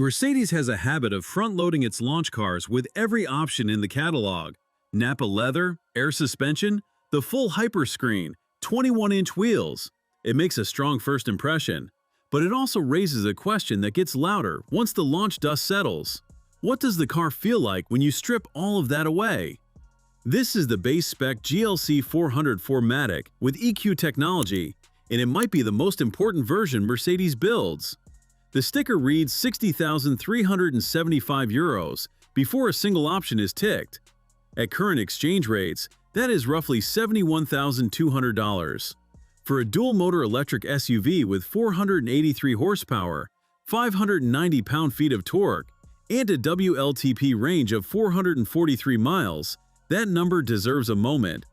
Mercedes has a habit of front-loading its launch cars with every option in the catalog. Nappa leather, air suspension, the full hyperscreen, 21-inch wheels. It makes a strong first impression, but it also raises a question that gets louder once the launch dust settles. What does the car feel like when you strip all of that away? This is the base-spec GLC 400 4MATIC with EQ technology, and it might be the most important version Mercedes builds. The sticker reads €60,375 before a single option is ticked. At current exchange rates, that is roughly $71,200. For a dual-motor electric SUV with 483 horsepower, 590 pound-feet of torque, and a WLTP range of 443 miles, that number deserves a moment.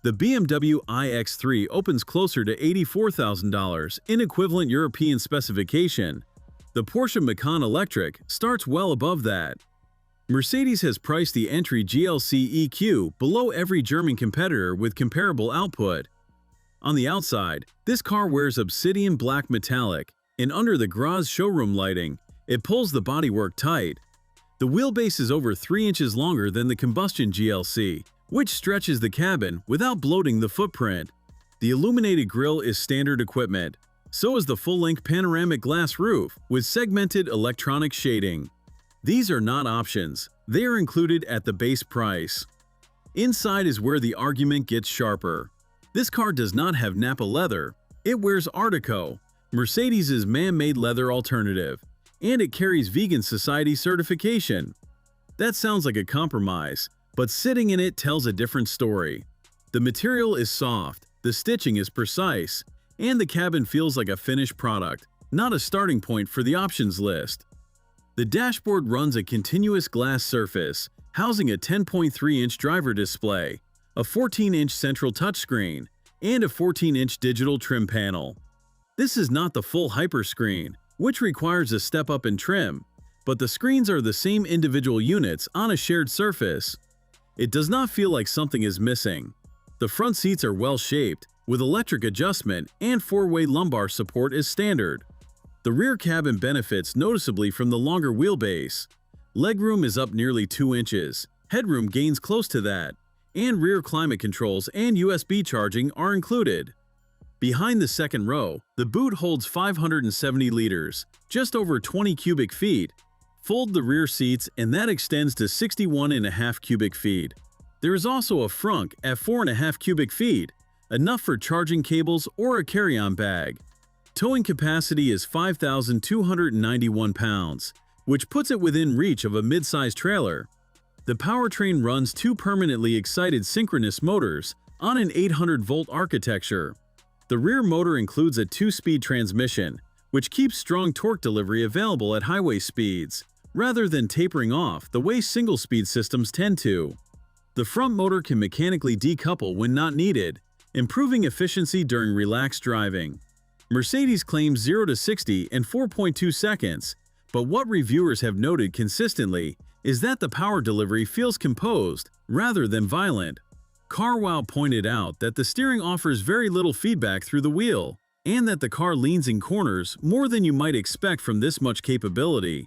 The BMW iX3 opens closer to $84,000 in equivalent European specification. The Porsche Macan Electric starts well above that. Mercedes has priced the entry GLC EQ below every German competitor with comparable output. On the outside, this car wears obsidian black metallic, and under the Graz showroom lighting, it pulls the bodywork tight. The wheelbase is over 3 inches longer than the combustion GLC, which stretches the cabin without bloating the footprint. The illuminated grille is standard equipment. So is the full-length panoramic glass roof with segmented electronic shading. These are not options. They are included at the base price. Inside is where the argument gets sharper. This car does not have Nappa leather. It wears ARTICO, Mercedes' man-made leather alternative, and it carries Vegan Society certification. That sounds like a compromise, but sitting in it tells a different story. The material is soft, the stitching is precise, and the cabin feels like a finished product, not a starting point for the options list. The dashboard runs a continuous glass surface, housing a 10.3-inch driver display, a 14-inch central touchscreen, and a 14-inch digital trim panel. This is not the full hyperscreen, which requires a step up in trim, but the screens are the same individual units on a shared surface. It does not feel like something is missing. The front seats are well-shaped, with electric adjustment and 4-way lumbar support as standard. The rear cabin benefits noticeably from the longer wheelbase. Legroom is up nearly 2 inches, headroom gains close to that, and rear climate controls and USB charging are included. Behind the second row, the boot holds 570 liters, just over 20 cubic feet. Fold the rear seats and that extends to 61.5 cubic feet. There is also a frunk at 4.5 cubic feet, enough for charging cables or a carry-on bag. Towing capacity is 5,291 pounds, which puts it within reach of a mid-size trailer. The powertrain runs 2 permanently excited synchronous motors on an 800-volt architecture. The rear motor includes a 2-speed transmission, which keeps strong torque delivery available at highway speeds, rather than tapering off the way single-speed systems tend to. The front motor can mechanically decouple when not needed, improving efficiency during relaxed driving. Mercedes claims 0 to 60 in 4.2 seconds, but what reviewers have noted consistently is that the power delivery feels composed rather than violent. CarWow pointed out that the steering offers very little feedback through the wheel, and that the car leans in corners more than you might expect from this much capability.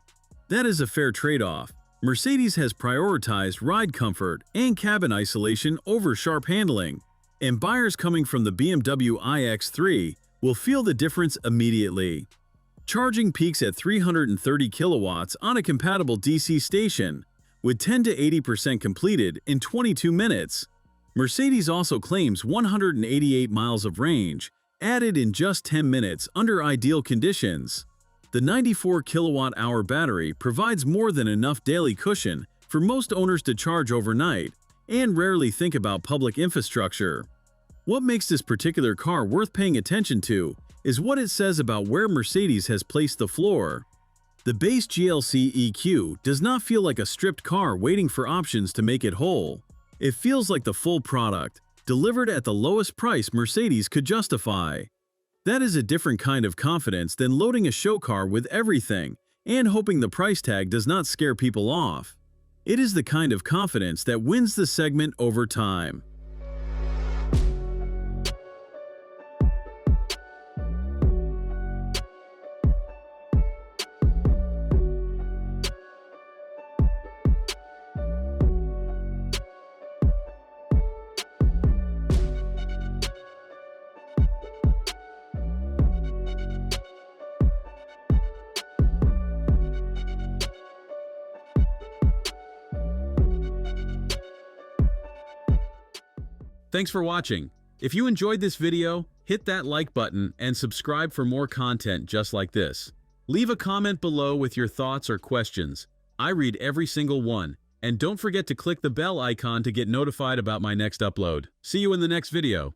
That is a fair trade-off. Mercedes has prioritized ride comfort and cabin isolation over sharp handling, and buyers coming from the BMW iX3 will feel the difference immediately. Charging peaks at 330 kilowatts on a compatible DC station, with 10 to 80% completed in 22 minutes. Mercedes also claims 188 miles of range, added in just 10 minutes under ideal conditions. The 94 kilowatt-hour battery provides more than enough daily cushion for most owners to charge overnight and rarely think about public infrastructure. What makes this particular car worth paying attention to is what it says about where Mercedes has placed the floor. The base GLC EQ does not feel like a stripped car waiting for options to make it whole. It feels like the full product, delivered at the lowest price Mercedes could justify. That is a different kind of confidence than loading a show car with everything and hoping the price tag does not scare people off. It is the kind of confidence that wins the segment over time. Thanks for watching. If you enjoyed this video, hit that like button and subscribe for more content just like this. Leave a comment below with your thoughts or questions. I read every single one. And don't forget to click the bell icon to get notified about my next upload. See you in the next video.